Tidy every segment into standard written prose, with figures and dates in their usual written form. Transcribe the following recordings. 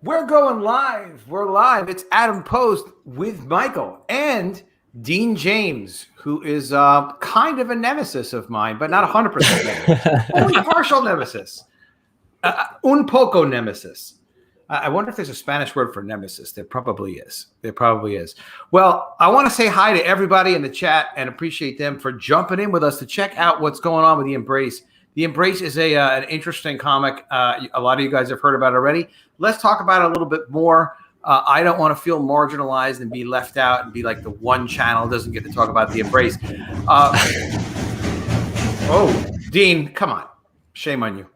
We're going live. We're live. It's Adam Post with Michael and Dean James, who is kind of a nemesis of mine, but not 100% nemesis. Only partial nemesis. Un poco nemesis. I wonder if there's a Spanish word for nemesis. There probably is. There probably is. Well, I want to say hi to everybody in the chat and appreciate them for jumping in with us to check out what's going on with The Embrace. The Embrace is an interesting comic. A lot of you guys have heard about it already. Let's talk about it a little bit more. I don't want to feel marginalized and be left out and be like the one channel doesn't get to talk about The Embrace. Oh, Dean, come on. Shame on you.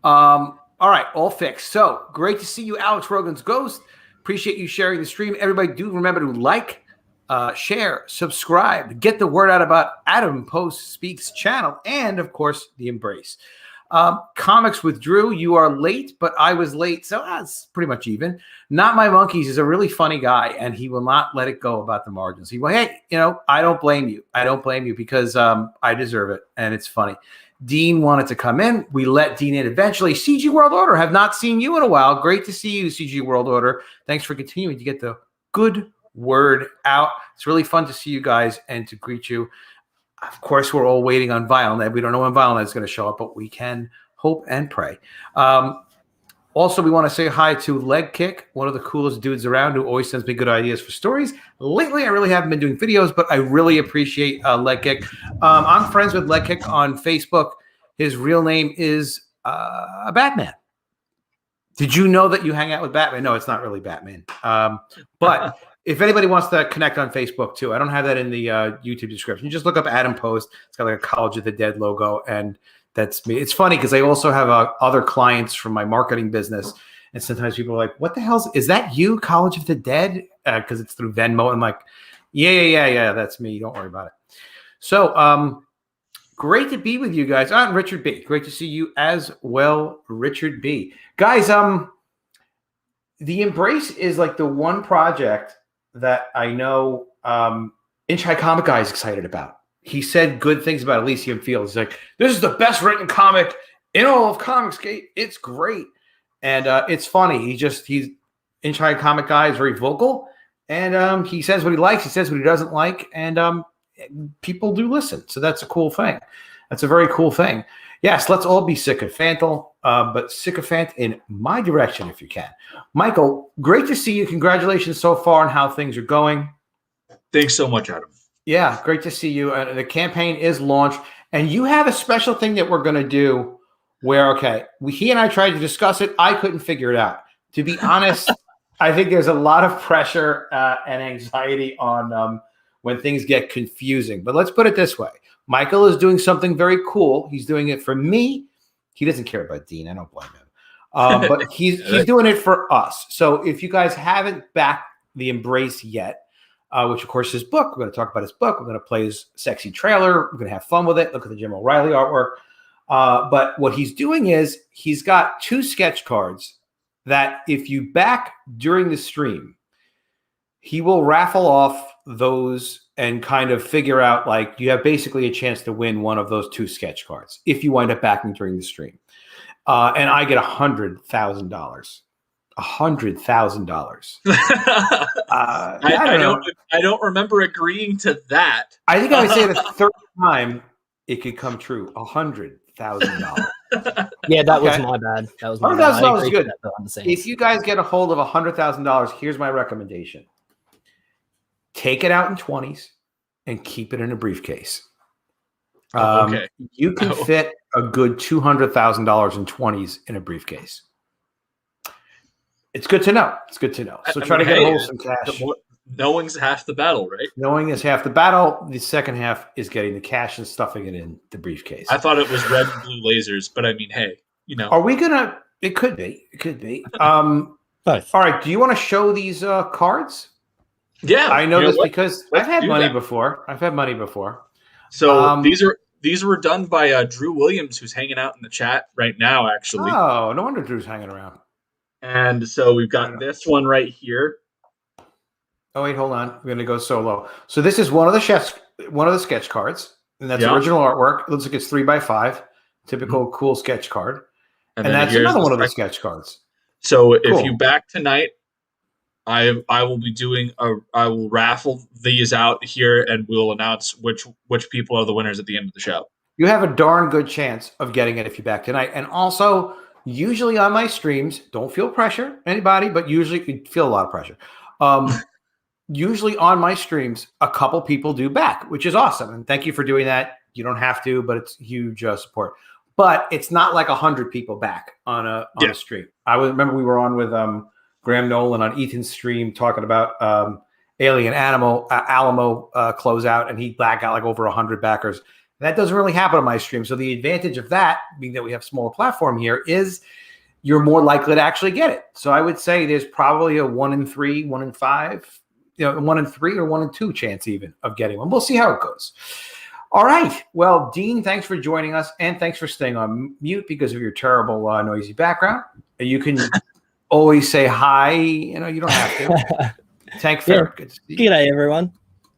All right, all fixed. So great to see you, Alex Rogan's Ghost. Appreciate you sharing the stream. Everybody do remember to like, share, subscribe, get the word out about Adam Post Speaks channel, and of course, The Embrace. Comics with Drew, you are late, but I was late, so that's pretty much even. Not My Monkeys is a really funny guy, and he will not let it go about the margins. He will, hey, I don't blame you. I don't blame you because I deserve it, and it's funny. Dean wanted to come in. We let Dean in eventually. CG World Order, have not seen you in a while. Great to see you, CG World Order. Thanks for continuing to get the good word out. It's really fun to see you guys and to greet you. Of course, we're all waiting on Violet. We don't know when Violet is going to show up, but we can hope and pray. Also, we want to say hi to Leg Kick, one of the coolest dudes around who always sends me good ideas for stories. Lately, I really haven't been doing videos, but I really appreciate Leg Kick. I'm friends with Leg Kick on Facebook. His real name is Batman. Did you know that you hang out with Batman? No, it's not really Batman. But if anybody wants to connect on Facebook too, I don't have that in the YouTube description. You just look up Adam Post. It's got like a College of the Dead logo, and that's me. It's funny because I also have other clients from my marketing business, and sometimes people are like, "What the hell is that? You, College of the Dead?" Because it's through Venmo. I'm like, "Yeah, that's me. Don't worry about it." So, great to be with you guys. And Richard B. Great to see you as well, Richard B. Guys, The Embrace is like the one project that I know Inch High Comic Guy is excited about. He said good things about Elysium Fields. He's like, this is the best written comic in all of Comicsgate. It's great. And it's funny. He's Inch High Comic Guy is very vocal. And he says what he likes. He says what he doesn't like. And people do listen. So that's a cool thing. That's a very cool thing. Yes, let's all be sycophantal, but sycophant in my direction if you can. Michael, great to see you. Congratulations so far on how things are going. Thanks so much, Adam. Yeah, great to see you. The campaign is launched, and you have a special thing that we're going to do where, he and I tried to discuss it. I couldn't figure it out. To be honest, I think there's a lot of pressure and anxiety on when things get confusing. But let's put it this way. Michael is doing something very cool. He's doing it for me. He doesn't care about Dean. I don't blame him. But he's doing it for us. So if you guys haven't backed The Embrace yet, which of course is his book, we're going to talk about his book. We're going to play his sexy trailer. We're going to have fun with it. Look at the Jim O'Reilly artwork. But what he's doing is he's got 2 sketch cards that if you back during the stream, he will raffle off those and kind of figure out, like, you have basically a chance to win one of those 2 sketch cards if you wind up backing during the stream. And I get $100,000. $100,000. I don't remember agreeing to that. I think I would say the third time it could come true. $100,000. Yeah, that was my bad. That was my bad. $100,000 is good. If you guys get a hold of $100,000, here's my recommendation. Take it out in 20s and keep it in a briefcase. Okay. You can fit a good $200,000 in 20s in a briefcase. It's good to know. It's good to know. So try to get a hold of some cash. Knowing's half the battle, right? Knowing is half the battle. The second half is getting the cash and stuffing it in the briefcase. I thought it was red and blue lasers, but I mean, hey, Are we gonna? It could be. It could be. Both. All right. Do you want to show these cards? Yeah, I know this because Let's I've had money that. before. I've had money before. So these were done by Drew Williams, who's hanging out in the chat right now, actually. Oh, no wonder Drew's hanging around. And so we've got this one right here. Oh wait, hold on. We're gonna go solo. So this is one of the sketch cards, and that's original artwork. It looks like it's 3x5, typical cool sketch card. And that's another one of the sketch cards. So if Cool. you back tonight, I will be doing I will raffle these out here, and we'll announce which people are the winners at the end of the show. You have a darn good chance of getting it if you back tonight. And also, usually on my streams, don't feel pressure, anybody, but usually you feel a lot of pressure. Usually on my streams, a couple people do back, which is awesome. And thank you for doing that. You don't have to, but it's huge support. But it's not like 100 people back on a stream. I remember we were on with Graham Nolan on Ethan's stream talking about Alien Alamo closeout, and he got like over 100 backers. That doesn't really happen on my stream. So the advantage of that, being that we have a smaller platform here, is you're more likely to actually get it. So I would say there's probably a 1 in 3, 1 in 5, 1 in 3 or 1 in 2 chance even of getting one. We'll see how it goes. All right. Well, Dean, thanks for joining us, and thanks for staying on mute because of your terrible noisy background. You can always say hi. You don't have to. Tank Ferret, good to see you. G'day, everyone.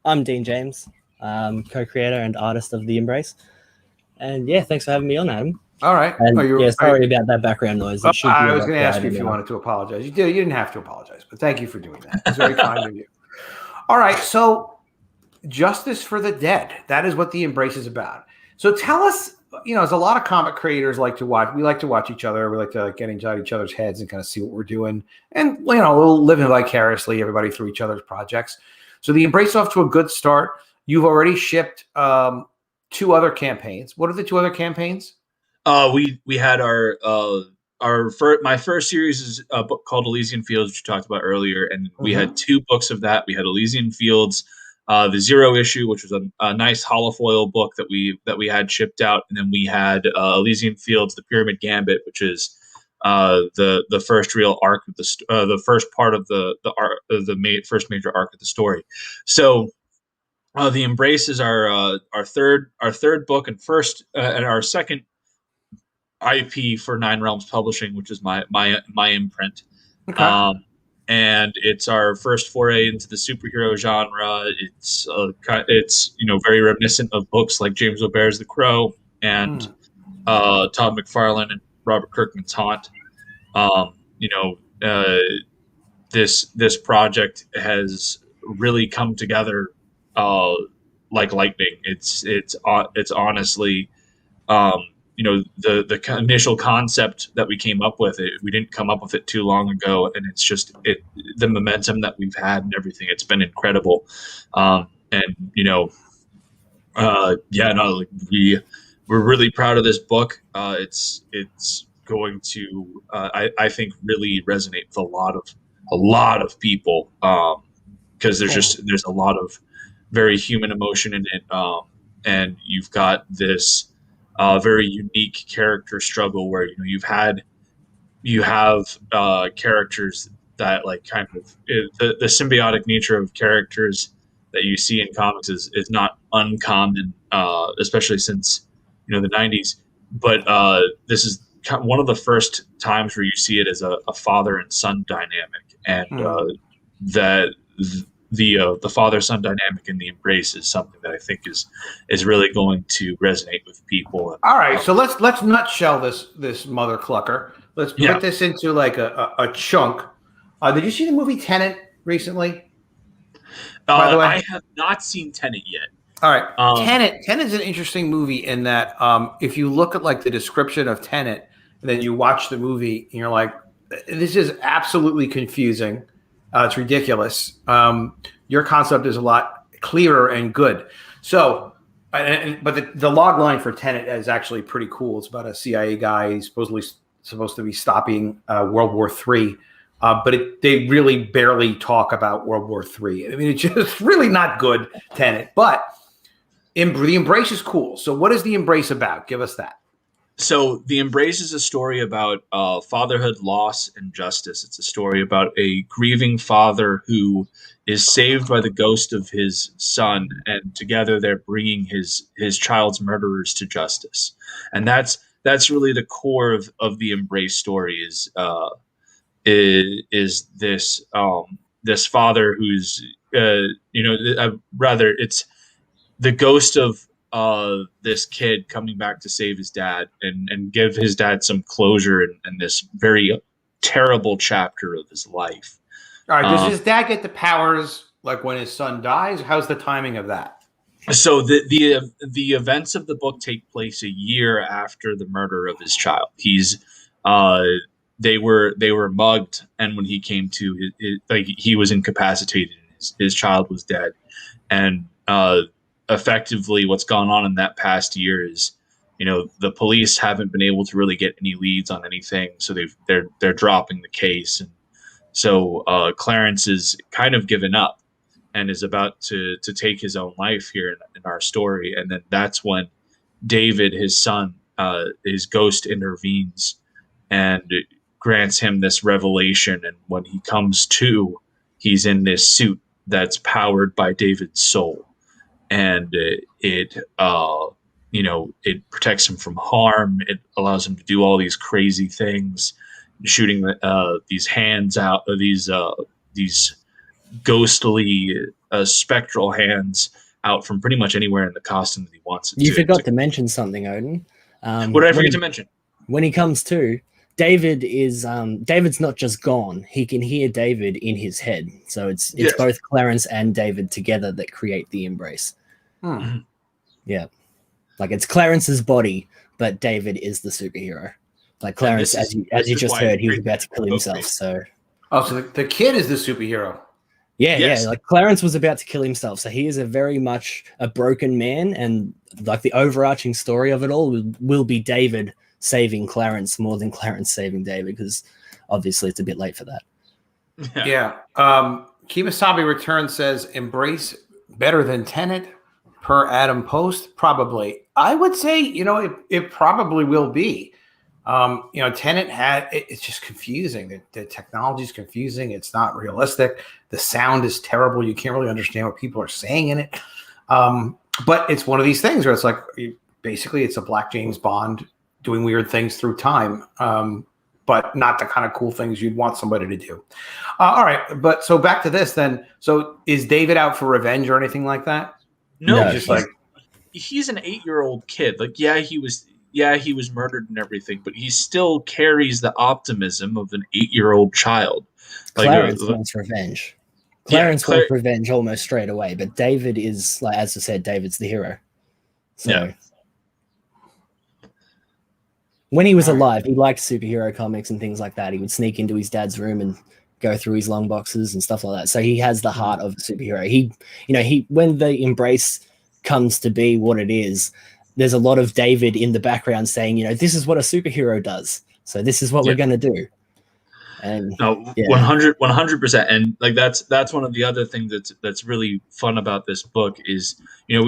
I'm Dean James, co-creator and artist of The Embrace. And yeah, thanks for having me on, Adam. All right. And sorry about that background noise. I was going to ask you if you wanted to apologize. You didn't have to apologize, but thank you for doing that. It's very kind of you. All right. So justice for the dead. That is what The Embrace is about. So tell us, there's a lot of comic creators like to watch. We like to watch each other. We like to get inside each other's heads and kind of see what we're doing. And, we'll live vicariously, everybody, through each other's projects. So The Embrace is off to a good start. You've already shipped 2 other campaigns. What are the 2 other campaigns? We had my first series is a book called Elysian Fields, which you talked about earlier, and we had 2 books of that. We had Elysian Fields, the 0 issue, which was a nice holofoil book that we had shipped out, and then we had Elysian Fields, the Pyramid Gambit, which is the first real arc of the first part of the first major arc of the story. So The Embrace is our third book and first and our second IP for Nine Realms Publishing, which is my imprint. Okay. And it's our first foray into the superhero genre. It's very reminiscent of books like James O'Bare's The Crow and Todd McFarlane and Robert Kirkman's Haunt. This project has really come together like lightning. It's honestly the initial concept that we came up with, we didn't come up with it too long ago, and it's just the momentum that we've had and everything. It's been incredible, we're really proud of this book. It's going to I think really resonate with a lot of people because there's a lot of very human emotion in it, and you've got this very unique character struggle where you have characters that like kind of the symbiotic nature of characters that you see in comics is not uncommon, especially since the 90s. But this is one of the first times where you see it as a father and son dynamic, and the father-son dynamic in The Embrace is something that I think is really going to resonate with people. All right, so let's nutshell this mother clucker. Let's put this into like a chunk. Did you see the movie Tenet recently? By the way, I have not seen Tenet yet. All right, Tenet is an interesting movie in that if you look at like the description of Tenet and then you watch the movie and you're like, this is absolutely confusing. It's ridiculous. Your concept is a lot clearer and good. So, but the log line for Tenet is actually pretty cool. It's about a CIA guy he's supposed to be stopping World War III, but they really barely talk about World War III. I mean, it's just really not good, Tenet. But the Embrace is cool. So, what is the Embrace about? Give us that. So The Embrace is a story about fatherhood, loss, and justice. It's a story about a grieving father who is saved by the ghost of his son, and together they're bringing his child's murderers to justice. And that's really the core of the Embrace story is this father who's rather it's the ghost of this kid coming back to save his dad and give his dad some closure and this very terrible chapter of his life. All right. Does his dad get the powers like when his son dies? How's the timing of that? So the events of the book take place a year after the murder of his child. Uh, they were mugged, and when he came to, like, he was incapacitated. His child was dead, and effectively, what's gone on in that past year is, the police haven't been able to really get any leads on anything, so they're dropping the case, and so Clarence is kind of given up and is about to take his own life here in our story. And then that's when David, his son, his ghost, intervenes and grants him this revelation. And when he comes to, he's in this suit that's powered by David's soul, and it protects him from harm. It allows him to do all these crazy things, shooting these hands out, these ghostly spectral hands out from pretty much anywhere in the costume that he wants it You to. forgot to mention something, Odin. What did I forget to mention? When he comes to, David's not just gone. He can hear David in his head. So it's Yes. both Clarence and David together that create the embrace. Hmm. Yeah. Like, it's Clarence's body, but David is the superhero. Like, Clarence, as you just heard, he was about to kill himself. So so the kid is the superhero. Yes. yeah, like Clarence was about to kill himself. So he is a very much a broken man, and like the overarching story of it all will be David saving Clarence more than Clarence saving David, because obviously it's a bit late for that. Yeah. Kimasabi Return says, embrace better than Tenet per Adam Post. Probably. I would say, it probably will be. Tenet it's just confusing. The technology is confusing. It's not realistic. The sound is terrible. You can't really understand what people are saying in it. But it's one of these things where it's like, basically it's a Black James Bond doing weird things through time. But not the kind of cool things you'd want somebody to do. All right. But so back to this then. So is David out for revenge or anything like that? No, Just like, he's an 8-year-old kid. Like, he was murdered and everything, but he still carries the optimism of an 8-year-old child. Clarence wants revenge. Clarence wants revenge almost straight away, but David is, like, as I said, David's the hero. So when he was alive, he liked superhero comics and things like that. He would sneak into his dad's room and go through his long boxes and stuff like that. So he has the heart of a superhero. He when the embrace comes to be what it is, there's a lot of David in the background saying, this is what a superhero does. So this is what we're going to do. And 100%. And like, that's one of the other things that's really fun about this book is, there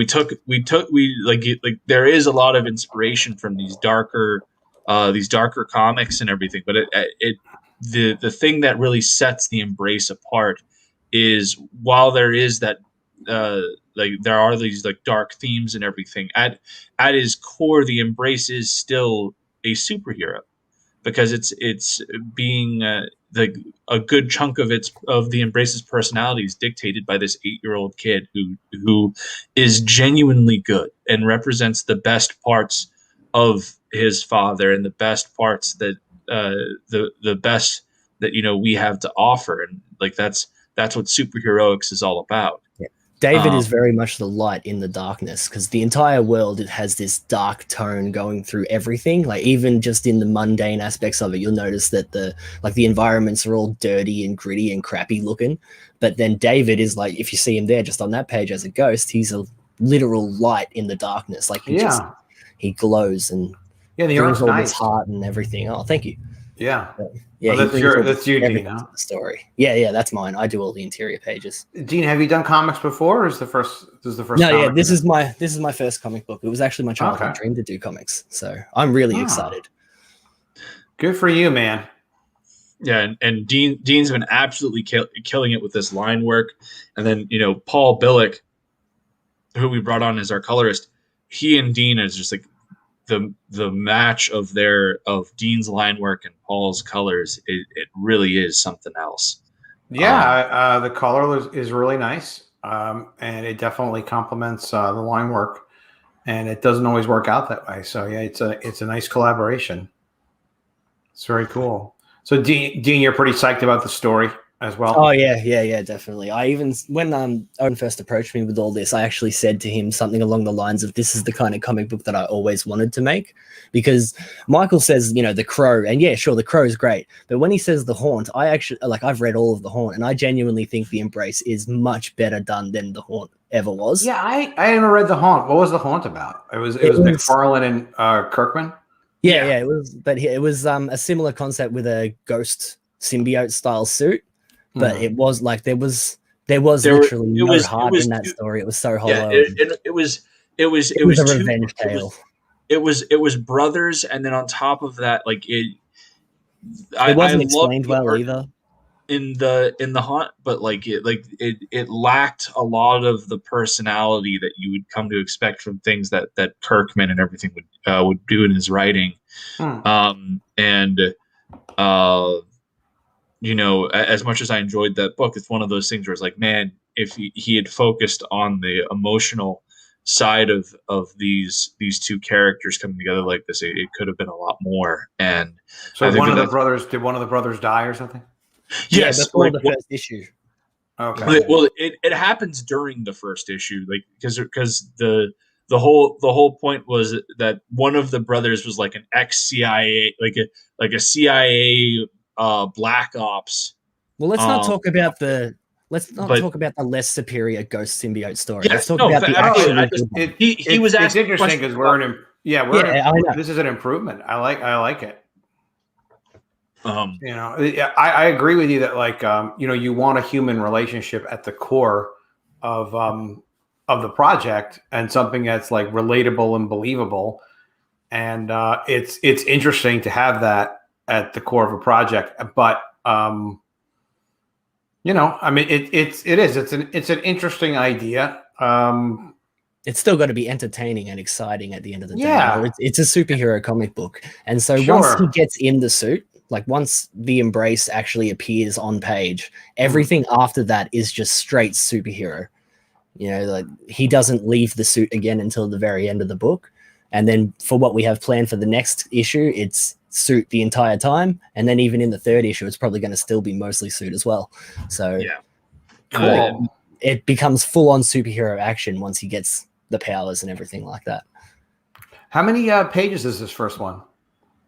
is a lot of inspiration from these darker comics and everything. But the thing that really sets the embrace apart is, while there is that, there are these like dark themes and everything, at its core, the embrace is still a superhero, because it's being a good chunk of the embrace's personality is dictated by this 8-year-old kid who is genuinely good and represents the best parts of his father and the best parts that the best that we have to offer, and like that's what superheroics is all about. David is very much the light in the darkness, because the entire world, it has this dark tone going through everything. Like, even just in the mundane aspects of it, you'll notice that the environments are all dirty and gritty and crappy looking. But then David is, like, if you see him there just on that page as a ghost, he's a literal light in the darkness. Like, he glows and the brings all nice. his heart and everything. Oh, thank you. Yeah. Yeah, that's you, Dean. Huh? The story. Yeah, that's mine. I do all the interior pages. Dean, have you done comics before, or is this the first? No, this is my first comic book. It was actually my childhood dream to do comics, so I'm really excited. Good for you, man. Yeah, and Dean's been absolutely killing it with this line work, and then Paul Billick, who we brought on as our colorist, he and Dean is just like the match of Dean's line work and Paul's colors. It really is something else. Yeah, the color is really nice, and it definitely complements the line work, and it doesn't always work out that way. So yeah, it's a nice collaboration. It's very cool. So Dean, you're pretty psyched about the story as well. Oh yeah, definitely. I even when Owen first approached me with all this, I actually said to him something along the lines of, "This is the kind of comic book that I always wanted to make," because Michael says, the Crow, and yeah, sure, the Crow is great, but when he says the Haunt, I actually I've read all of the Haunt, and I genuinely think the Embrace is much better done than the Haunt ever was. Yeah, I haven't read the Haunt. What was the Haunt about? It was McFarlane and Kirkman. Yeah, it was, but it was a similar concept with a ghost symbiote style suit. But it was like there was literally no heart in that story. It was so hollow. Yeah, it was a revenge tale. It was brothers, and then on top of that, it wasn't explained well either in the Haunt, but it lacked a lot of the personality that you would come to expect from things that Kirkman and everything would do in his writing. As much as I enjoyed that book, it's one of those things where it's like, man, if he had focused on the emotional side of these two characters coming together like this, it could have been a lot more. And so did one of the brothers die or something? Yes, before the first issue. Okay. Well, it happens during the first issue, because the whole point was that one of the brothers was like an ex-CIA, like a CIA black ops. Well, let's not talk about the less superior ghost symbiote story. Let's talk about the actual. He was asking. It's interesting because this is an improvement. I like it. I agree with you that you want a human relationship at the core of the project, and something that's like relatable and believable. And it's interesting to have that at the core of a project. But it's an interesting idea. It's still got to be entertaining and exciting at the end of the day. It's a superhero comic book, and so once he gets in the suit, once the Embrace actually appears on page, everything after that is just straight superhero. He doesn't leave the suit again until the very end of the book. And then for what we have planned for the next issue, it's suit the entire time. And then even in the third issue, it's probably going to still be mostly suit as well. So cool. It becomes full on superhero action once he gets the powers and everything like that. How many pages is this first one?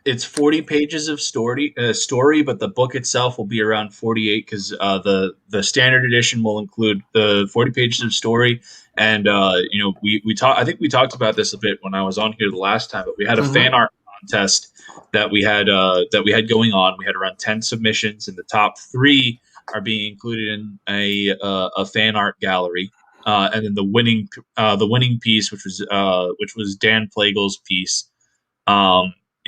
It's 40 pages of story, but the book itself will be around 48 because the standard edition will include the 40 pages of story. And I think we talked about this a bit when I was on here the last time, but we had a fan art contest that we had going on. We had around 10 submissions, and the top 3 are being included in a fan art gallery. And then the winning piece, which was Dan Plagle's piece,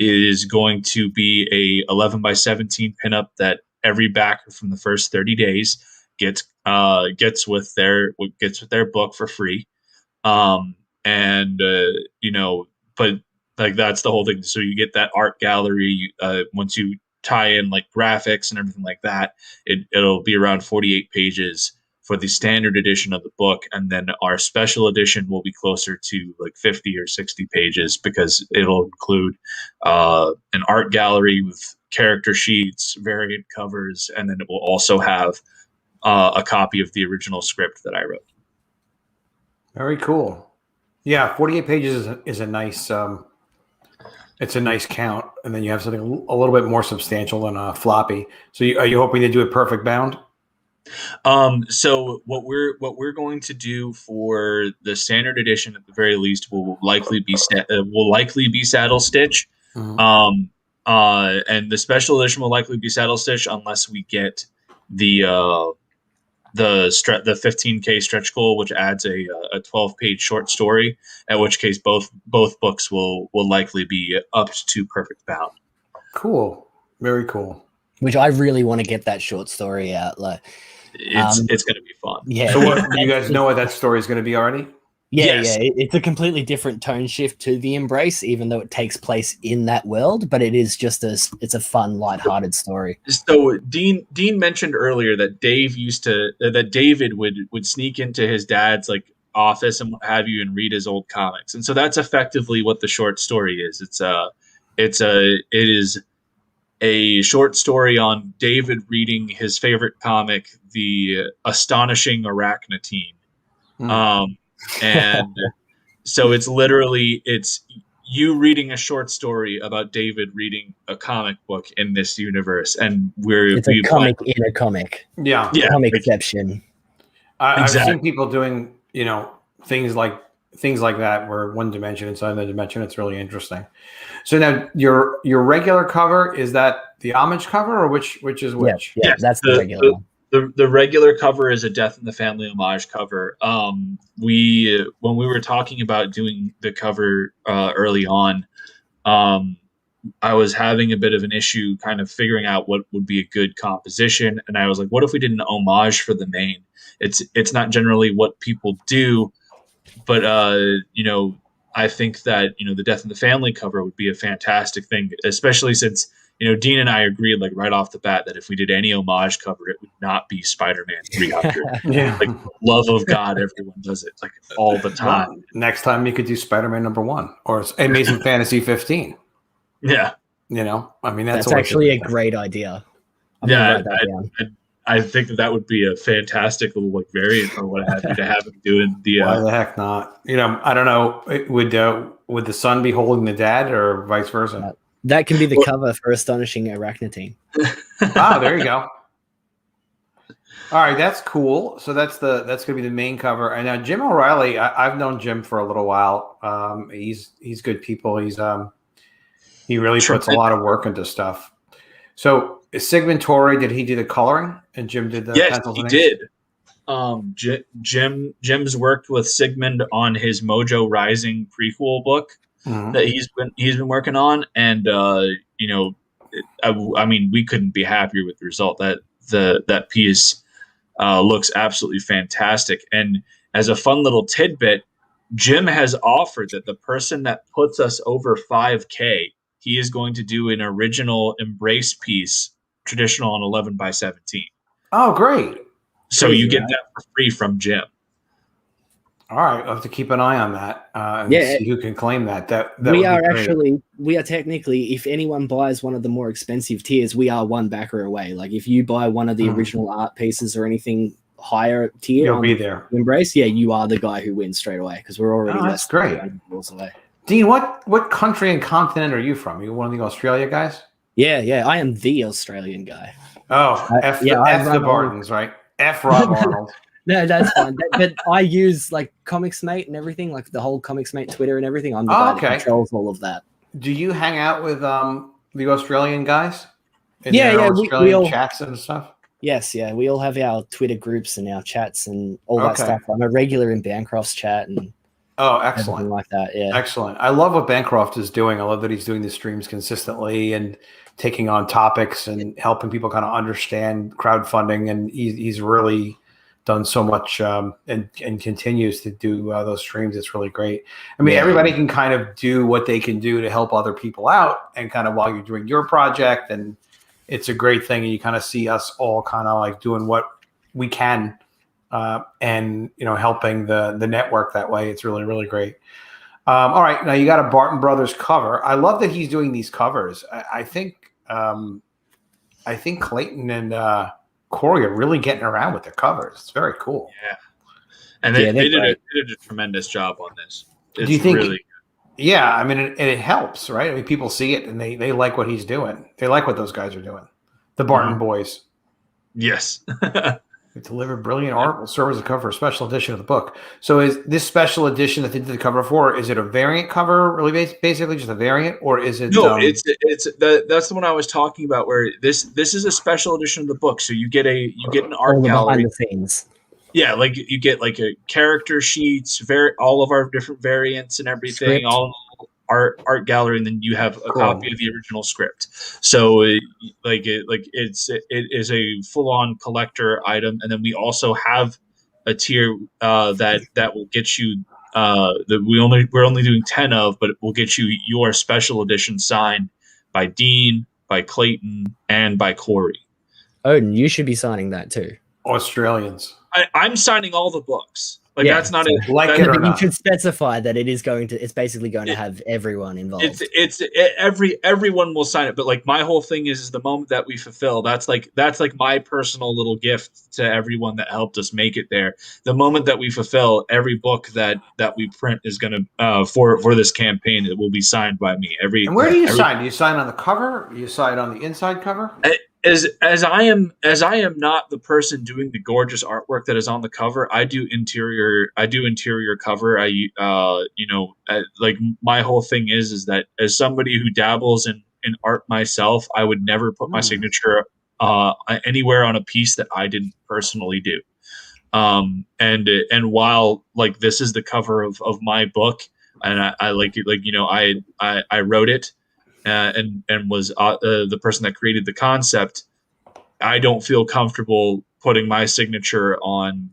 is going to be a 11 by 17 pinup that every backer from the first 30 days gets with their book for free. But that's the whole thing. So you get that art gallery once you tie in graphics and everything like that. It'll be around 48 pages for the standard edition of the book, and then our special edition will be closer to 50 or 60 pages because it'll include an art gallery with character sheets, variant covers, and then it will also have a copy of the original script that I wrote. Very cool. Yeah, 48 pages is a nice it's a nice count, and then you have something a little bit more substantial than a floppy. So are you hoping to do it perfect bound? So what we're going to do for the standard edition, at the very least, will likely be saddle stitch. And the special edition will likely be saddle stitch unless we get the 15K stretch goal, which adds a 12-page short story. At which case, both books will likely be up to perfect bound. Cool, very cool. Which I really want to get that short story out. It's going to be fun. Yeah. So you guys know what that story is going to be already? Yes. It's a completely different tone shift to the Embrace, even though it takes place in that world. But it is just it's a fun, lighthearted story. So Dean mentioned earlier that David would sneak into his dad's office and what have you and read his old comics, and so that's effectively what the short story is. It is a short story on David reading his favorite comic, The Astonishing Arachnatine. And so it's you reading a short story about David reading a comic book in this universe, and it's a comic in a comic. Yeah, comicception. I've seen people doing, things like that where one dimension inside the dimension. It's really interesting. So now your regular cover, is that the homage cover, or which is which? Yeah, that's the regular one. The regular cover is a Death in the Family homage cover. When we were talking about doing the cover early on, I was having a bit of an issue kind of figuring out what would be a good composition, and I was like, what if we did an homage for the main? It's not generally what people do, but I think that the Death in the Family cover would be a fantastic thing, especially since Dean and I agreed like right off the bat that if we did any homage cover, it would not be Spider-Man 300. Yeah, like love of God, everyone does it like all the time. Well, next time you could do Spider-Man #1 or Amazing Fantasy 15. Yeah, that's actually a great idea. I think that would be a fantastic little like variant or what have you to have him doing the. Why the heck not? I don't know. Would the son be holding the dad, or vice versa? That can be the cover for Astonishing Arachnatine. There you go. All right, that's cool. So that's going to be the main cover. And now Jim O'Reilly, I've known Jim for a little while. He's good people. He really puts a lot of work into stuff. So Sigmund Torre, did he do the coloring and Jim did the pencils? Yes, he did. Jim's worked with Sigmund on his Mojo Rising prequel book that he's been working on, and we couldn't be happier with the result. That piece looks absolutely fantastic. And as a fun little tidbit, Jim has offered that the person that puts us over 5K, he is going to do an original Embrace piece, traditional on 11x17. Oh, great! So you get that for free from Jim. All right, I'll have to keep an eye on that and see who can claim that. That we are technically, if anyone buys one of the more expensive tiers, we are one backer away. Like if you buy one of the original art pieces or anything higher tier, you'll be there. Embrace, you are the guy who wins straight away because we're already that's great. Rules away. Dean, what country and continent are you from? You one of the Australia guys? Yeah, I am the Australian guy. Oh, F the Bartons, right? F Rob Arnold. No, that's fine. But I use like Comicsmate and everything, like the whole Comicsmate Twitter and everything. I'm the guy that controls all of that. Do you hang out with the Australian guys? We all chats and stuff. Yes, we all have our Twitter groups and our chats and all that stuff. I'm a regular in Bancroft's chat and excellent, like that. Yeah, excellent. I love what Bancroft is doing. I love that he's doing the streams consistently and taking on topics and helping people kind of understand crowdfunding. And he's really done so much and continues to do those streams. It's really great. I mean, everybody can kind of do what they can do to help other people out and kind of while you're doing your project. And it's a great thing. And you kind of see us all kind of like doing what we can and, helping the network that way. It's really, really great. All right. Now you got a Barton Brothers cover. I love that he's doing these covers. I think Clayton and Corey are really getting around with their covers. It's very cool. Yeah. And they did a tremendous job on this. It's Do you think, really good. Yeah, I mean, it helps, right? I mean, people see it and they like what he's doing. They like what those guys are doing. The Barton boys. Yes. They deliver brilliant art will serve as a cover for a special edition of the book. So is this special edition that they did the cover for, is it a variant cover, really basically just a variant, or is it? No, that's the one I was talking about, where this is a special edition of the book. So you get an art gallery. Behind the scenes. Yeah, like you get like a character sheets, all of our different variants and everything, Script. all art gallery, and then you have a copy of the original script. So it is a full on collector item, and then we also have a tier that will get you that we're only doing 10 of, but it will get you your special edition signed by Dean, by Clayton, and by Corey. Odin, you should be signing that too. Australians. I'm signing all the books. Like Yeah, that's not so- it. Like that- it or But you not. should specify that it's basically going to have everyone involved. Everyone will sign it, but like my whole thing is the moment that we fulfill, that's like my personal little gift to everyone that helped us make it there. The moment that we fulfill, every book that we print is going to for this campaign, it will be signed by me. And where do you sign? Do you sign on the cover? You sign on the inside cover? As I am not the person doing the gorgeous artwork that is on the cover. I do interior cover. Like my whole thing is that as somebody who dabbles in art myself, I would never put my signature anywhere on a piece that I didn't personally do. And while like this is the cover of my book, and I like it, like I wrote it. And was the person that created the concept, I don't feel comfortable putting my signature on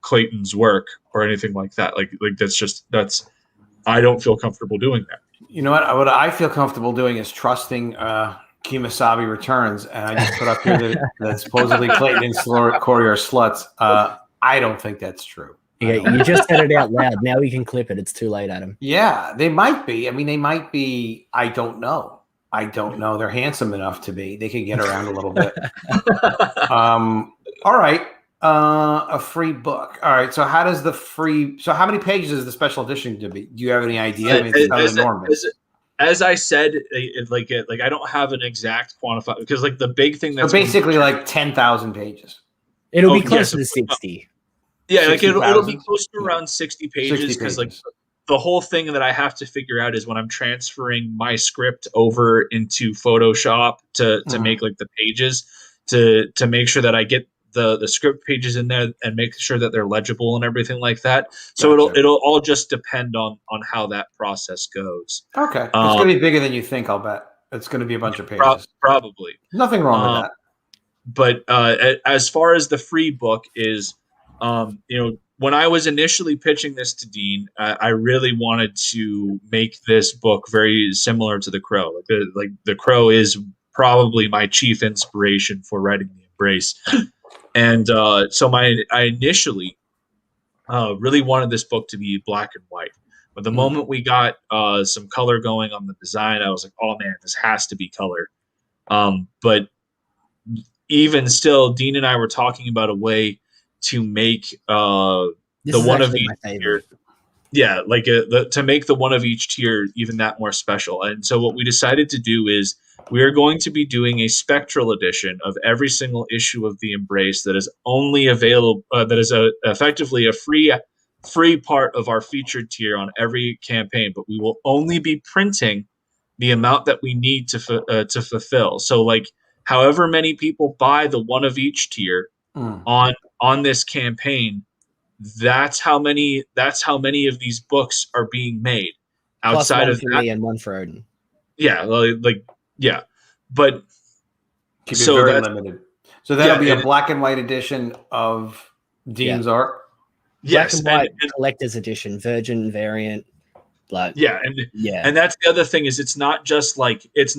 Clayton's work or anything like that. Like that's I don't feel comfortable doing that. You know what? What I feel comfortable doing is trusting Kemosabe Returns, and I just put up here that supposedly Clayton and Corey are sluts. I don't think that's true. Yeah, you just said it out loud. Now we can clip it. It's too late, Adam. Yeah, they might be. I mean, they might be. I don't know. They're handsome enough to be. They can get around a little bit. All right. A free book. All right. So how does so how many pages is the special edition to be? Do you have any idea? I mean, it's not enormous. As I said, like I don't have an exact quantify because like the big thing that's so basically like 10,000 pages. It'll be close to 60. Yeah, like it'll be close to around 60 pages because like the whole thing that I have to figure out is when I'm transferring my script over into Photoshop to make like the pages to make sure that I get the script pages in there and make sure that they're legible and everything like that. So it'll all just depend on how that process goes. Okay, it's gonna be bigger than you think. I'll bet it's gonna be a bunch of pages. Probably nothing wrong with that. But as far as the free book is. When I was initially pitching this to Dean, I really wanted to make this book very similar to The Crow. Like The Crow is probably my chief inspiration for writing The Embrace, and so I initially really wanted this book to be black and white. But the moment we got some color going on the design, I was like, "Oh man, this has to be color." But even still, Dean and I were talking about a way to make the one of each tier, to make the one of each tier even that more special. And so what we decided to do is we are going to be doing a spectral edition of every single issue of the Embrace that is only available. That is effectively a free part of our featured tier on every campaign, but we will only be printing the amount that we need to fulfill. So like however many people buy the one of each tier on this campaign, that's how many of these books are being made. Outside Plus of one for me and one for Odin. Yeah, but keep it very limited. So that'll be a black and white edition of Dean's art. Yes, black and white collector's edition, virgin variant. And that's the other thing is it's not just like it's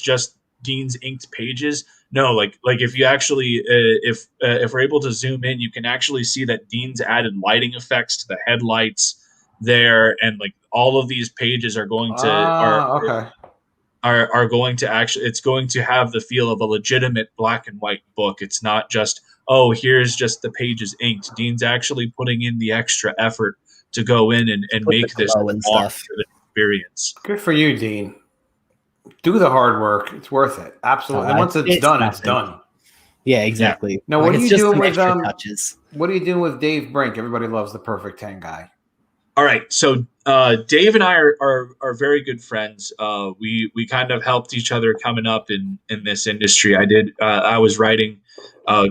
just Dean's inked pages. No, like if you actually if we're able to zoom in, you can actually see that Dean's added lighting effects to the headlights there, and like all of these pages are going to are going to actually, it's going to have the feel of a legitimate black and white book. It's not just, oh, here's just the pages inked. Dean's actually putting in the extra effort to go in and make this experience. Good for you, Dean. Do the hard work. It's worth it. Absolutely. And once it's done, it's done. Yeah, exactly. Yeah. Now, what are you doing with touches? What are you doing with Dave Brink? Everybody loves the Perfect 10 guy. All right, so Dave and I are very good friends. We kind of helped each other coming up in this industry. I was writing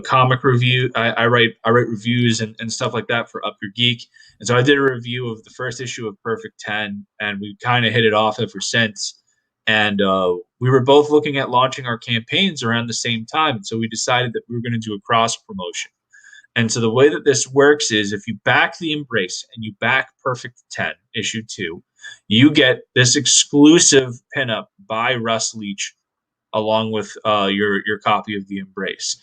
comic review. I write reviews and stuff like that for Up Your Geek, and so I did a review of the first issue of Perfect 10, and we kind of hit it off ever since. And we were both looking at launching our campaigns around the same time, and so we decided that we were going to do a cross promotion. And so the way that this works is if you back the Embrace and you back Perfect 10, issue 2, you get this exclusive pinup by Russ Leach along with your copy of the Embrace.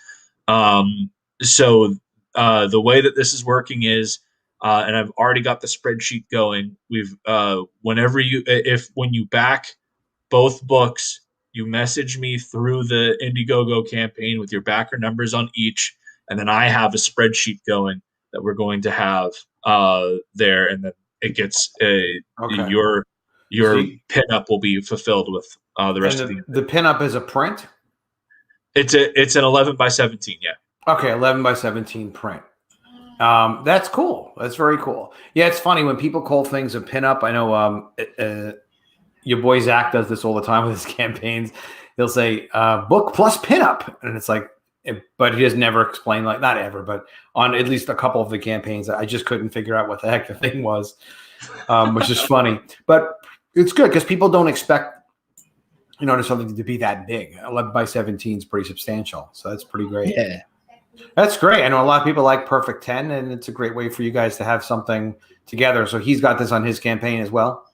So the way that this is working is, and I've already got the spreadsheet going. We've when you back both books, you message me through the Indiegogo campaign with your backer numbers on each, and then I have a spreadsheet going that we're going to have there, and then it gets Okay. your pinup will be fulfilled with the rest of the pinup is a print. It's an 11 by 17, yeah. Okay, 11 by 17 print. That's cool. That's very cool. Yeah, it's funny when people call things a pinup. I know your boy Zach does this all the time with his campaigns. He'll say book plus pinup, and it's like, but he has never explained, like, not ever, but on at least a couple of the campaigns, I just couldn't figure out what the heck the thing was, which is funny. But it's good because people don't expect, something to be that big. 11 by 17 is pretty substantial, so that's pretty great. Yeah. That's great. I know a lot of people like Perfect 10, and it's a great way for you guys to have something together. So he's got this on his campaign as well.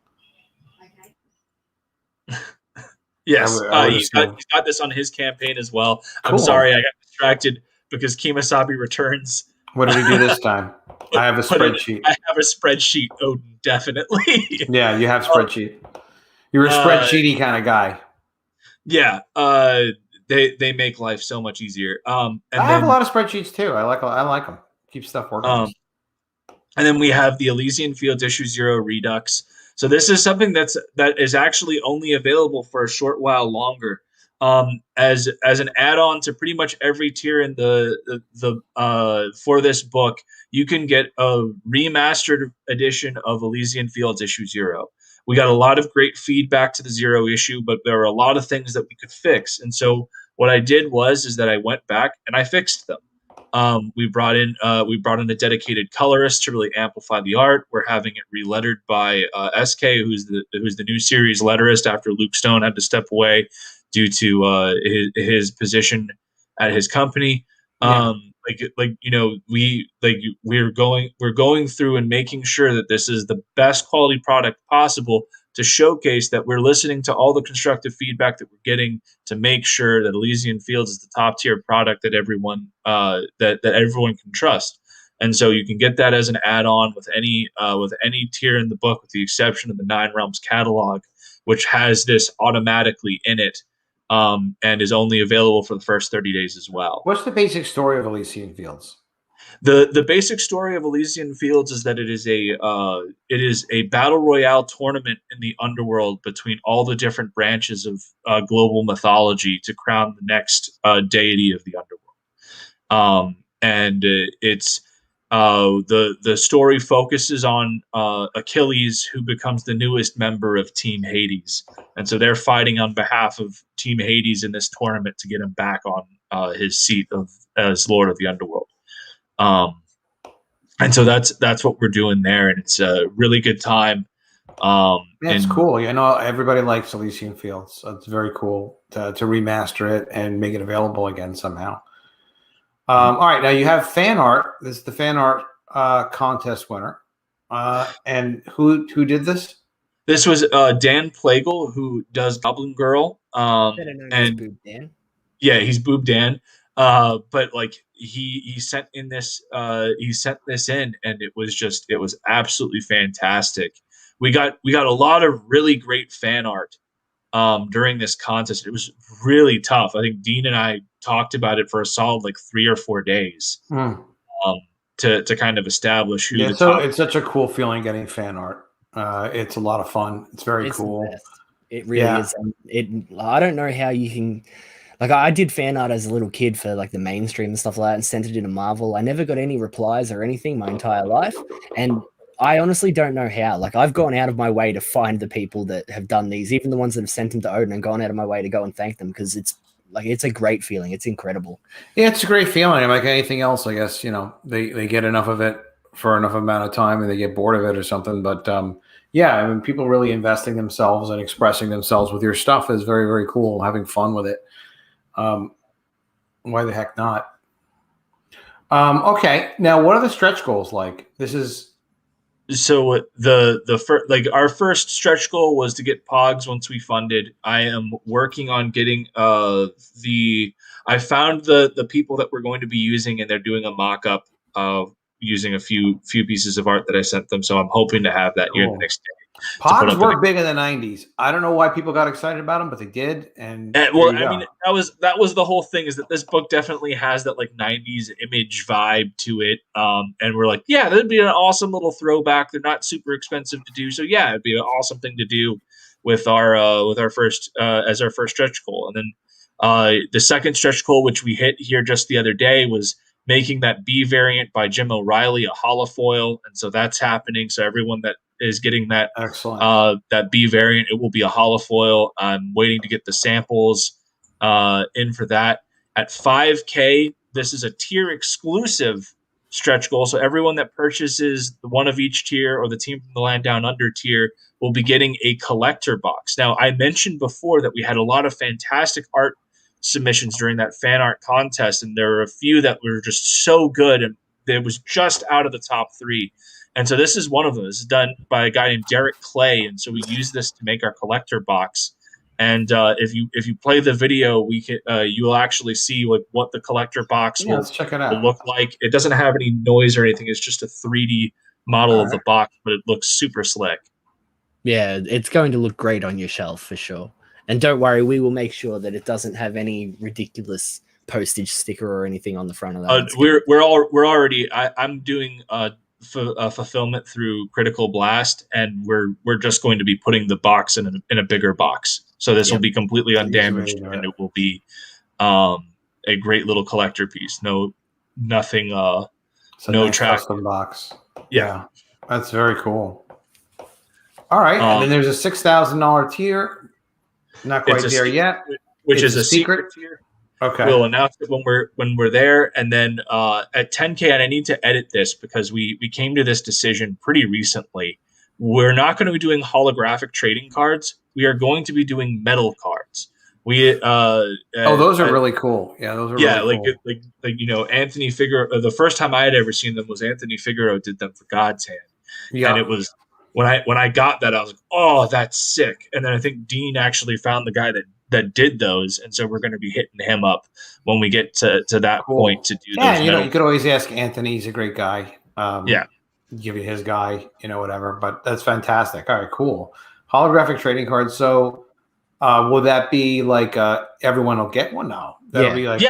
Yes, he's got this on his campaign as well. Cool. I'm sorry, I got distracted because Kemosabe returns. What did he do this time? I have a spreadsheet. I have a spreadsheet, Odin, definitely. Yeah, you have spreadsheet. You're a spreadsheety kind of guy. Yeah, they make life so much easier. I have a lot of spreadsheets too. I like them. Keep stuff organized. And then we have the Elysian Fields Issue 0 Redux. So this is something that is actually only available for a short while longer, as an add-on to pretty much every tier in for this book. You can get a remastered edition of Elysian Fields Issue 0. We got a lot of great feedback to the 0 issue, but there are a lot of things that we could fix. And so what I did is that I went back and I fixed them. We brought in a dedicated colorist to really amplify the art. We're having it relettered by SK, who's the new series letterist after Luke Stone had to step away due to his position at his company. Yeah. We're going through and making sure that this is the best quality product possible, to showcase that we're listening to all the constructive feedback that we're getting, to make sure that Elysian Fields is the top tier product that everyone that everyone can trust. And so you can get that as an add-on with any tier in the book, with the exception of the Nine Realms catalog, which has this automatically in it, and is only available for the first 30 days as well. What's the basic story of Elysian Fields? The basic story of Elysian Fields is that it is a battle royale tournament in the underworld between all the different branches of global mythology to crown the next deity of the underworld. It's the story focuses on Achilles, who becomes the newest member of Team Hades, and so they're fighting on behalf of Team Hades in this tournament to get him back on his seat as Lord of the Underworld. And so that's what we're doing there, and it's a really good time. It's cool. Everybody likes Elysian Fields. So it's very cool to remaster it and make it available again somehow. All right, now you have fan art. This is the fan art contest winner. And who did this? This was Dan Plagle, who does Goblin Girl. And Boob Dan. Yeah, he's Boob Dan. But like he sent this in, and it was absolutely fantastic. We got a lot of really great fan art during this contest. It was really tough. I think Dean and I talked about it for a solid 3 or 4 days to kind of establish who the top. It's such a cool feeling getting fan art. It's a lot of fun. It's very cool. It really is. I don't know how you can. I did fan art as a little kid for the mainstream and stuff like that, and sent it into Marvel. I never got any replies or anything my entire life, and I honestly don't know how. I've gone out of my way to find the people that have done these, even the ones that have sent them to Odin, and gone out of my way to go and thank them, because it's a great feeling. It's incredible. Yeah, it's a great feeling. Like anything else, I guess, they get enough of it for enough amount of time and they get bored of it or something. But people really investing themselves and expressing themselves with your stuff is very, very cool. Having fun with it. Why the heck not? Okay. Now, what are the stretch goals like? This is so our first stretch goal was to get Pogs once we funded. I am working on getting I found the people that we're going to be using, and they're doing a mock-up using a few pieces of art that I sent them. So I'm hoping to have that here the next day. Pods were big in the 90s. I don't know why people got excited about them, but they did. And well, I mean, that was the whole thing, is that this book definitely has that like 90s image vibe to it. And we're like, yeah, that'd be an awesome little throwback. They're not super expensive to do. So yeah, it'd be an awesome thing to do with our first as our first stretch goal. And then the second stretch goal, which we hit here just the other day, was making that B variant by Jim O'Reilly a holofoil. And so that's happening. So everyone that is getting that that B variant, it will be a holofoil. I'm waiting to get the samples in for that. At 5K, this is a tier exclusive stretch goal. So everyone that purchases the one of each tier or the Team from the Land Down Under tier will be getting a collector box. Now, I mentioned before that we had a lot of fantastic art submissions during that fan art contest, and there were a few that were just so good, and it was just out of the top 3. And so this is one of them. This is done by a guy named Derek Clay, and so we use this to make our collector box. And if you play the video, we can you will actually see like what the collector box will look like. It doesn't have any noise or anything. It's just a 3D model of the box, but it looks super slick. Yeah, it's going to look great on your shelf for sure. And don't worry, we will make sure that it doesn't have any ridiculous postage sticker or anything on the front of that. We're already. I'm doing fulfillment through Critical Blast, and we're just going to be putting the box in a bigger box. So this will be completely undamaged, and it will be a great little collector piece. Nothing. No track. Custom box. Yeah, that's very cool. All right, and then there's a $6,000 tier. Not quite there yet. Which is a secret tier. Okay. We'll announce it when we're there, and then at 10K, and I need to edit this because we came to this decision pretty recently. We're not going to be doing holographic trading cards. We are going to be doing metal cards. Those are really cool. Yeah, those are really cool. like Anthony Figueroa. The first time I had ever seen them was Anthony Figueroa did them for God's Hand, and it was. When I got that, I was like, "Oh, that's sick!" And then I think Dean actually found the guy that did those, and so we're going to be hitting him up when we get to that point to do those. Yeah, you could always ask Anthony; he's a great guy. Give you his guy, whatever. But that's fantastic. All right, cool. Holographic trading cards. So, will that be like everyone will get one now? That'll be like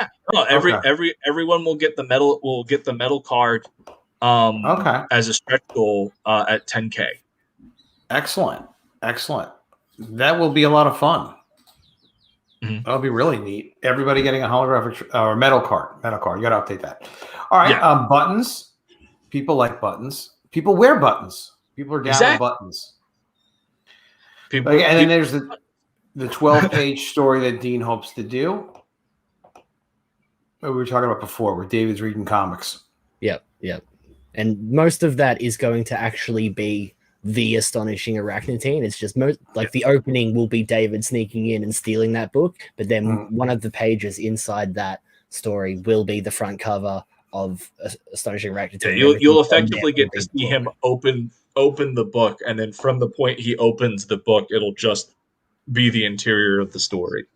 everyone will get the metal. Will get the metal card. As a stretch goal at 10K. Excellent. That will be a lot of fun. Mm-hmm. That'll be really neat. Everybody getting a holographic or metal card. You got to update that. All right. Buttons. People like buttons. People wear buttons. People are down with buttons. Then there's the 12-page story that Dean hopes to do. What we were talking about before, where David's reading comics. Yep. And most of that is going to actually be the Astonishing Arachnotine. It's just the opening will be David sneaking in and stealing that book, but then one of the pages inside that story will be the front cover of Astonishing Arachnotine. You'll effectively get to see him open the book, and then from the point he opens the book, it'll just be the interior of the story.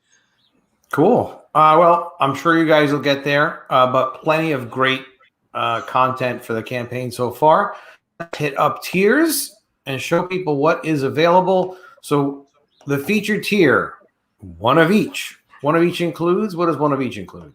Cool. Well, I'm sure you guys will get there, but plenty of great content for the campaign so far. Hit up tiers and show people what is available. So the featured tier, one of each. One of each includes. What does one of each include?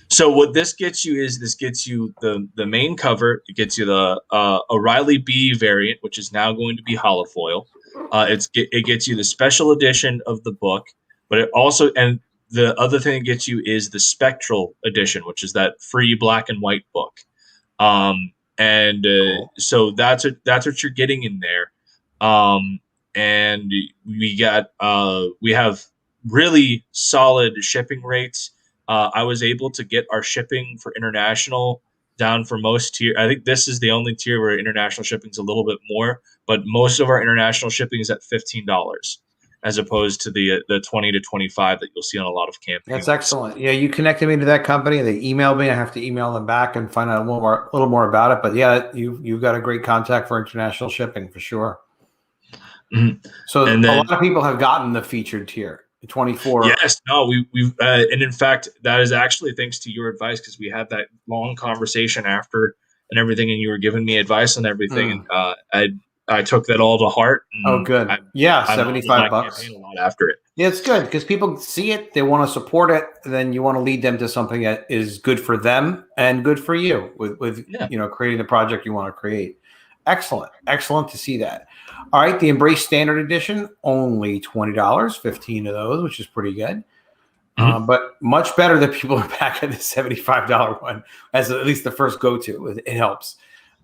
So what this gets you is the main cover. It gets you the O'Reilly B variant, which is now going to be holofoil. It gets you the special edition of the book, but it also, and the other thing it gets you is the spectral edition, which is that free black and white book. So that's what you're getting in there. And we have really solid shipping rates. I was able to get our shipping for international down for most tier. I think this is the only tier where international shipping is a little bit more, but most of our international shipping is at $15 as opposed to the 20 to 25 that you'll see on a lot of campaigns. That's excellent. Yeah, you connected me to that company. They emailed me. I have to email them back and find out a little more about it. But yeah, you've got a great contact for international shipping for sure. Mm-hmm. So a lot of people have gotten the featured tier, the 24. Yes, no, we've and in fact, that is actually thanks to your advice, because we had that long conversation after and everything, and you were giving me advice on everything, and I took that all to heart. Oh, good. Yeah, I modeled $75. my campaign a lot after it. Yeah, it's good because people see it, they want to support it, then you want to lead them to something that is good for them and good for you with creating the project you want to create. Excellent. Excellent to see that. All right, the Embrace Standard Edition, only $20, 15 of those, which is pretty good. But much better that people are back at the $75 one as at least the first go-to. It helps.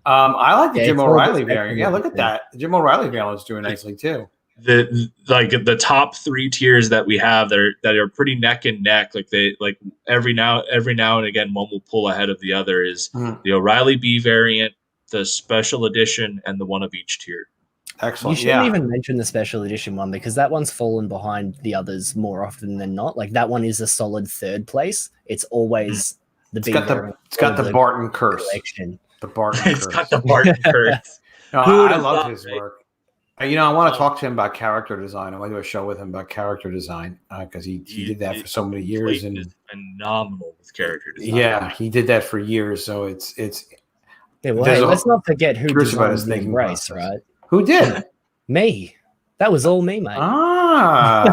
I like the Jim O'Reilly variant. Yeah, look at that. The Jim O'Reilly variant is doing nicely too. The top 3 tiers that we have that are pretty neck and neck. Like every now and again, one will pull ahead of the other. Is the O'Reilly B variant, the special edition, and the one of each tier. Excellent. You shouldn't even mention the special edition one because that one's fallen behind the others more often than not. Like that one is a solid 3rd place. It's always the B variant. It's got the Barton curse. Collection. The Barton It's got the Barton curse. No, I love his work. I want to talk to him about character design. I want to do a show with him about character design because he did that for so many years. And is phenomenal with character design. Yeah, he did that for years. So it's. Yeah, well, hey, let's not forget who designed the Embrace, right? Who did? Me. That was all me, mate.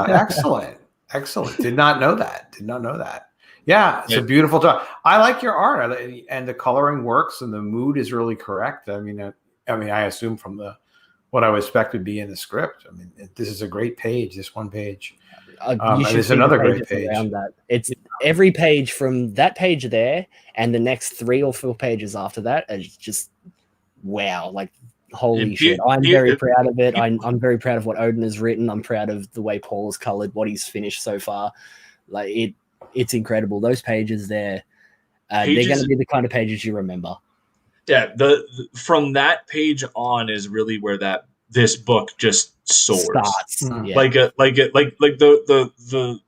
Excellent. Excellent. Did not know that. Yeah, it's a beautiful job. I like your art, and the coloring works, and the mood is really correct. I mean, I assume from what I would expect would be in the script. I mean, this is a great page. This one page. There's another great page. Around that. It's every page from that page there, and the next 3 or 4 pages after that is just wow. Like holy shit! I'm very proud of it. I'm very proud of what Odin has written. I'm proud of the way Paul has colored what he's finished so far. Like it's incredible. Those pages there, they're going to be the kind of pages you remember. Yeah, from that page on is really where this book just soars. Yeah.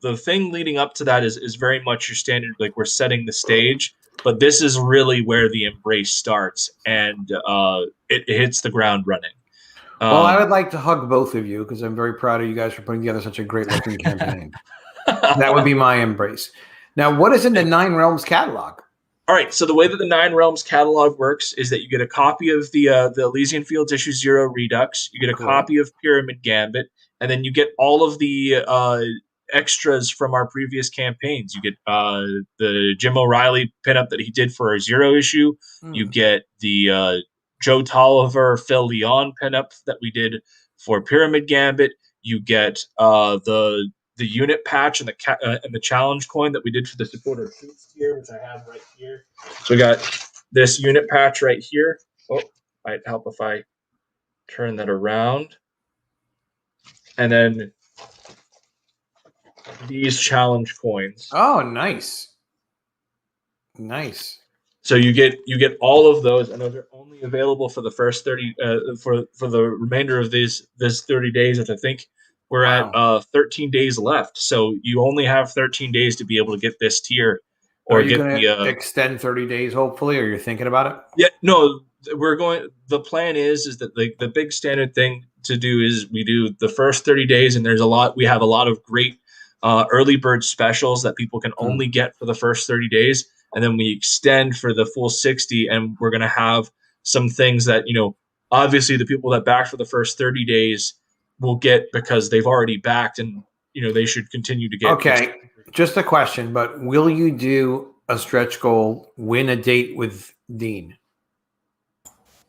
The thing leading up to that is very much your standard. Like we're setting the stage, but this is really where the Embrace starts, and it hits the ground running. Well, I would like to hug both of you because I'm very proud of you guys for putting together such a great looking campaign. That would be my Embrace. Now, what is in the 9 Realms catalog? All right, so the way that the 9 Realms catalog works is that you get a copy of the Elysian Fields Issue 0 Redux, you get a copy of Pyramid Gambit, and then you get all of the extras from our previous campaigns. You get the Jim O'Reilly pinup that he did for our 0 issue. You get the Joe Tolliver, Phil Leon pinup that we did for Pyramid Gambit. You get the unit patch and the challenge coin that we did for the supporter troops tier, which I have right here. So we got this unit patch right here. Oh, might help if I turn that around. And then these challenge coins. Oh, nice. Nice. So you get all of those, and those are only available for the first 30 for the remainder of this 30 days, which I think we're at 13 days left. So you only have 13 days to be able to get this tier, or get the extend 30 days. Hopefully, or you're thinking about it. Yeah, no, we're going. The plan is that the big standard thing to do is we do the first 30 days, and we have a lot of great early bird specials that people can only get for the first 30 days. And then we extend for the full 60, and we're going to have some things that, obviously the people that back for the first 30 days will get because they've already backed, and, they should continue to get. Okay, just a question, but will you do a stretch goal, win a date with Dean?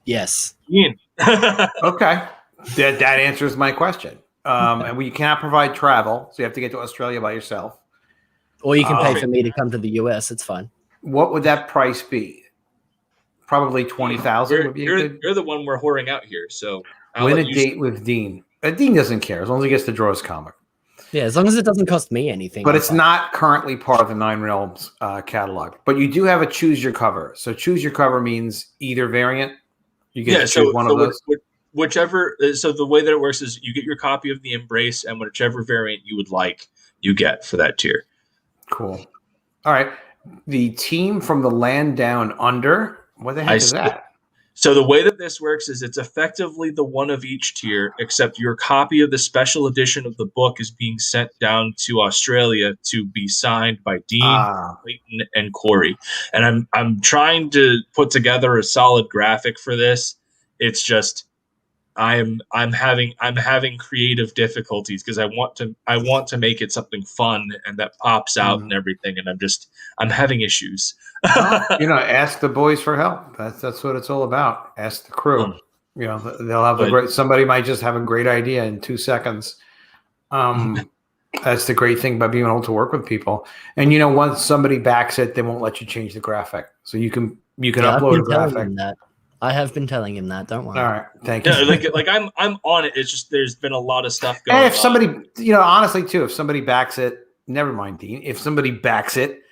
Yes. Dean. Okay, that answers my question. And we cannot provide travel, so you have to get to Australia by yourself. Or you can pay for me to come to the US. It's fine. What would that price be? Probably 20,000 would be You're the one we're whoring out here, so win a date with Dean. Dean doesn't care as long as he gets to draw his comic. Yeah, as long as it doesn't cost me anything. But it's not currently part of the 9 Realms catalog. But you do have a choose your cover. So choose your cover means either variant. You get to choose one of those. Whichever. So the way that it works is you get your copy of the Embrace, and whichever variant you would like, you get for that tier. Cool. All right. The team from the Land Down Under. What the heck is that? So the way that this works is it's effectively the one of each tier, except your copy of the special edition of the book is being sent down to Australia to be signed by Dean, Clayton, and Corey. And I'm trying to put together a solid graphic for this. It's just I'm having creative difficulties because I want to make it something fun and that pops out and everything, and I'm having issues. Well, ask the boys for help. That's what it's all about. Ask the crew. They'll have somebody might just have a great idea in 2 seconds. That's the great thing about being able to work with people. And once somebody backs it, they won't let you change the graphic. So you can upload a graphic. I have been telling him that. Don't worry. All right, thank you. Like I'm on it. It's just there's been a lot of stuff going on. And if somebody, honestly too, if somebody backs it, never mind, Dean. If somebody backs it,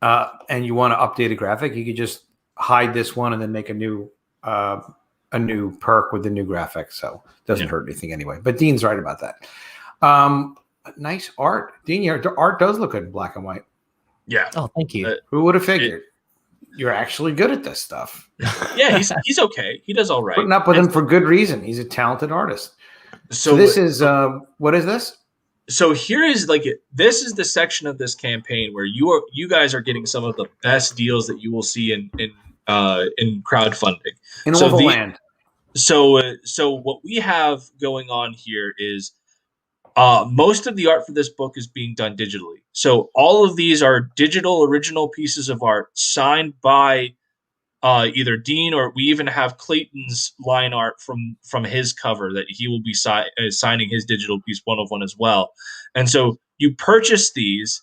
and you want to update a graphic, you could just hide this one and then make a new perk with the new graphic. So it doesn't hurt anything anyway. But Dean's right about that. Nice art, Dean. Your art does look good in black and white. Yeah. Oh, thank you. Who would have figured? You're actually good at this stuff. Yeah, he's okay. He does all right. Putting up with him for good reason. He's a talented artist. So this is what is this? So here is this is the section of this campaign where you guys are getting some of the best deals that you will see in crowdfunding In all the land. So what we have going on here is most of the art for this book is being done digitally. So all of these are digital original pieces of art signed by either Dean, or we even have Clayton's line art from his cover that he will be signing his digital piece 1/1 as well. And so you purchase these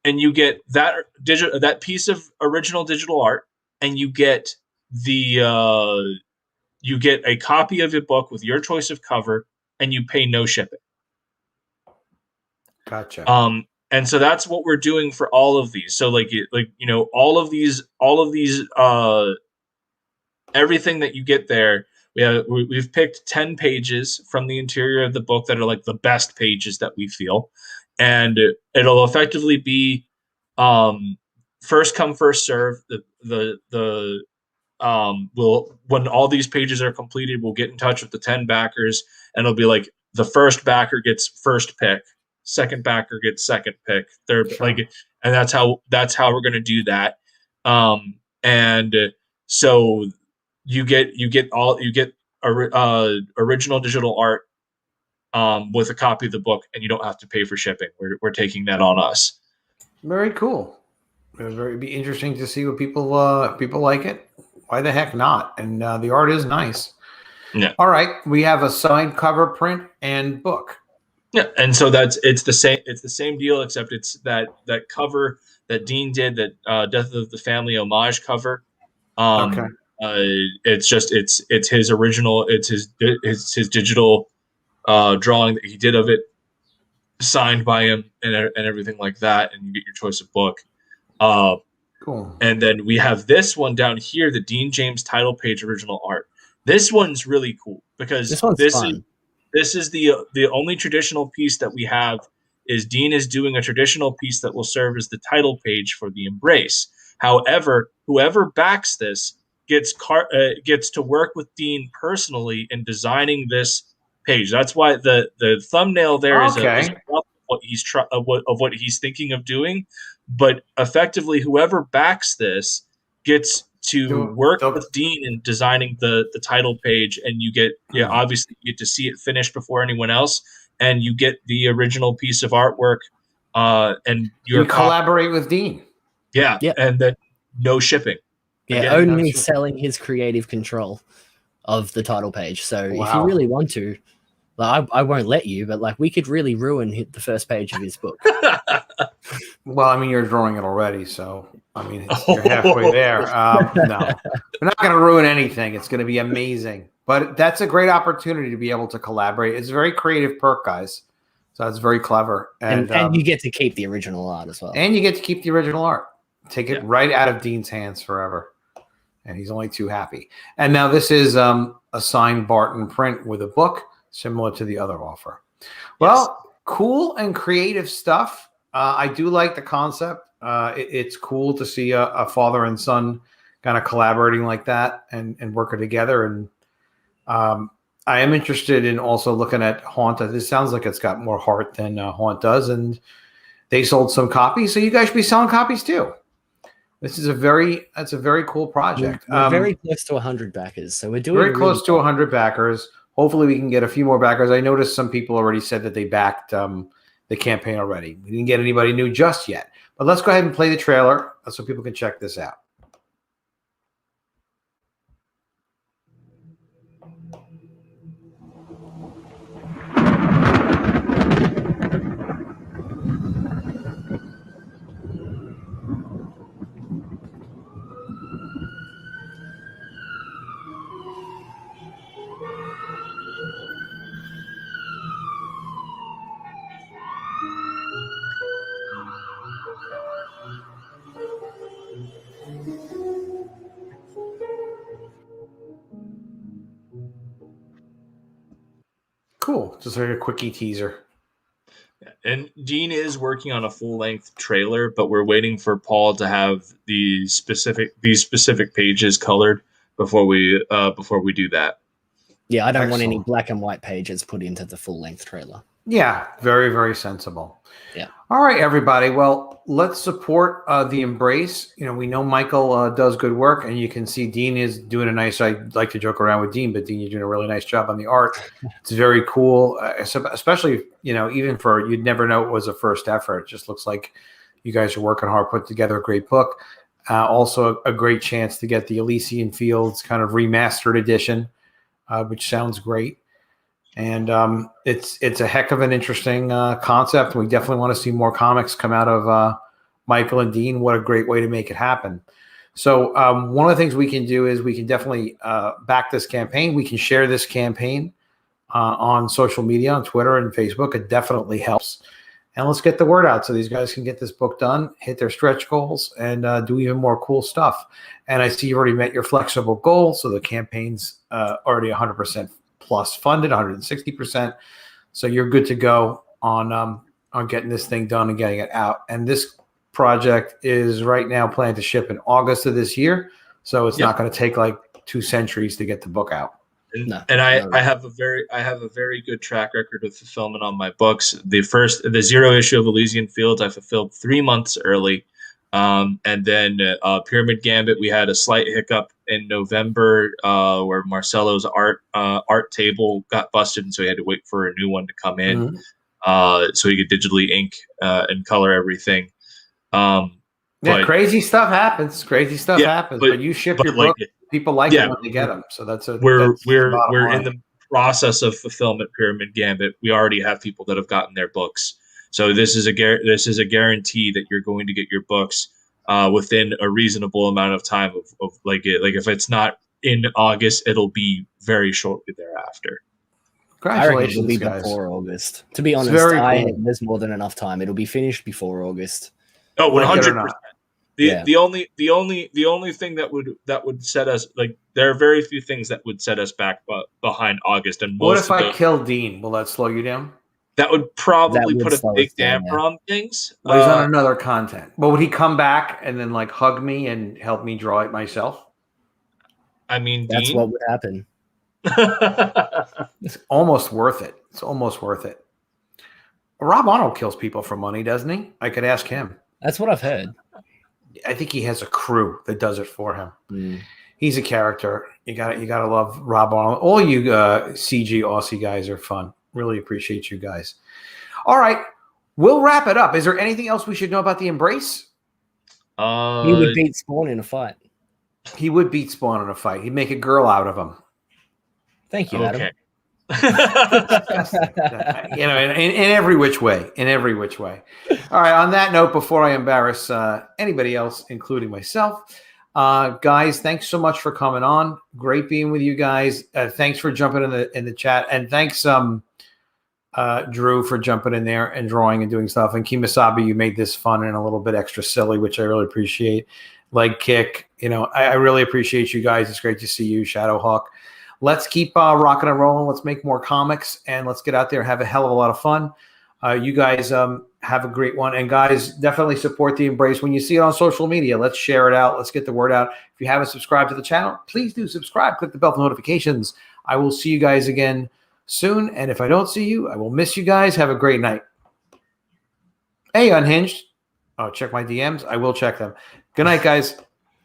and you get that piece of original digital art, and you get a copy of your book with your choice of cover, and you pay no shipping. Gotcha. And so that's what we're doing for all of these. So all of these everything that you get there, we've picked 10 pages from the interior of the book that are like the best pages that we feel, and it'll effectively be first come first serve. When all these pages are completed, we'll get in touch with the 10 backers, and it'll be like the first backer gets first pick, second backer gets second pick, third, sure. And that's how we're going to do that. And so you get original digital art with a copy of the book, and you don't have to pay for shipping. We're taking that on us. Very cool. It'd be interesting to see what people like it. Why the heck not? And the art is nice. Yeah. All right, we have a signed cover print and book. Yeah, and so it's the same deal, except it's that cover that Dean did, that Death of the Family homage cover. Okay. It's his original. It's his digital drawing that he did of it, signed by him and everything like that, and you get your choice of book. Cool. And then we have this one down here, the Dean James title page original art. This one's really cool because this is the only traditional piece that we have. Is Dean is doing a traditional piece that will serve as the title page for the Embrace. However, whoever backs this gets to work with Dean personally in designing this page. That's why the thumbnail there is what he's thinking of doing. But effectively, whoever backs this gets to work with Dean in designing the title page, and you get obviously you get to see it finished before anyone else, and you get the original piece of artwork, and you collaborate with Dean. Yeah, and then no shipping. Yeah, Again, only selling his creative control of the title page. So if you really want to, I won't let you, but we could really ruin the first page of his book. Well, I mean, you're drawing it already, so I mean, you're halfway there. No, we're not going to ruin anything. It's going to be amazing. But that's a great opportunity to be able to collaborate. It's a very creative perk, guys. So that's very clever. And you get to keep the original art as well. And you get to keep the original art. Take it right out of Dean's hands forever. And he's only too happy. And now this is a signed Barton print with a book, similar to the other offer. Well, cool and creative stuff. I do like the concept. It's cool to see a father and son kind of collaborating like that and working together. And I am interested in also looking at Haunt. This sounds like it's got more heart than Haunt does, and they sold some copies, so you guys should be selling copies too. That's a very cool project. We're very close to 100 backers, so we're doing very close to well. 100 backers. Hopefully, we can get a few more backers. I noticed some people already said that they backed the campaign already. We didn't get anybody new just yet, but let's go ahead and play the trailer so people can check this out. Cool. Just like a quickie teaser. And Dean is working on a full-length trailer, but we're waiting for Paul to have these specific pages colored before we do that. Yeah, I don't want any Excellent. black and white pages put into the full-length trailer. Yeah, very, very sensible. Yeah. All right, everybody. Well, let's support the Embrace. You know, we know Michael does good work, and you can see Dean is doing a nice. I like to joke around with Dean, but Dean, you're doing a really nice job on the art. It's very cool, especially even for you'd never know it was a first effort. It just looks like you guys are working hard, put together a great book. Also, a great chance to get the Elysian Fields kind of remastered edition, which sounds great. And it's a heck of an interesting concept. We definitely want to see more comics come out of Michael and Dean. What a great way to make it happen. So one of the things we can do is we can definitely back this campaign. We can share this campaign on social media, on Twitter and Facebook. It definitely helps. And let's get the word out so these guys can get this book done, hit their stretch goals, and do even more cool stuff. And I see you already met your flexible goal, so the campaign's already 100% plus funded, 160%. So you're good to go on getting this thing done and getting it out. And this project is right now planned to ship in August of this year. So it's not going to take like 2 centuries to get the book out. And I have a very good track record of fulfillment on my books. The 0 issue of Elysian Fields I fulfilled 3 months early. And then Pyramid Gambit, we had a slight hiccup in November where Marcelo's art table got busted, and so he had to wait for a new one to come in so he could digitally ink and color everything. Crazy stuff happens. But you ship your book. People like it when they get them. So we're in the process of fulfillment. Pyramid Gambit. We already have people that have gotten their books. So this is a guarantee that you're going to get your books within a reasonable amount of time of if it's not in August, it'll be very shortly thereafter. Congratulations, it'll be guys. before August. To be honest, there's more than enough time. It'll be finished before August. Oh, 100%. The only thing that would set us there are very few things that would set us back behind August. And what if I kill Dean? Will that slow you down? That would probably put a big damper on things. Well, he's on another content. But would he come back and then hug me and help me draw it myself? I mean, that's Dean? What would happen. It's almost worth it. Rob Arnold kills people for money, doesn't he? I could ask him. That's what I've heard. I think he has a crew that does it for him. He's a character. You gotta love Rob Arnold. All you CG Aussie guys are fun. Really appreciate you guys. All right, we'll wrap it up. Is there anything else we should know about the Embrace? He would beat Spawn in a fight. He would beat Spawn in a fight. He'd make a girl out of him. Thank you, Adam. In every which way. All right, on that note, before I embarrass anybody else, including myself, guys, thanks so much for coming on. Great being with you guys. Thanks for jumping in the chat, and thanks Drew for jumping in there and drawing and doing stuff. And Kimasabi, you made this fun and a little bit extra silly, which I really appreciate. Leg kick, I really appreciate you guys. It's great to see you, Shadowhawk. Let's keep rocking and rolling. Let's make more comics, and let's get out there and have a hell of a lot of fun. You guys have a great one. And guys, definitely support the Embrace. When you see it on social media, let's share it out. Let's get the word out. If you haven't subscribed to the channel, please do subscribe. Click the bell for notifications. I will see you guys again soon. And if I don't see you, I will miss you guys. Have a great night. Hey, Unhinged. Oh, check my DMs. I will check them. Good night, guys.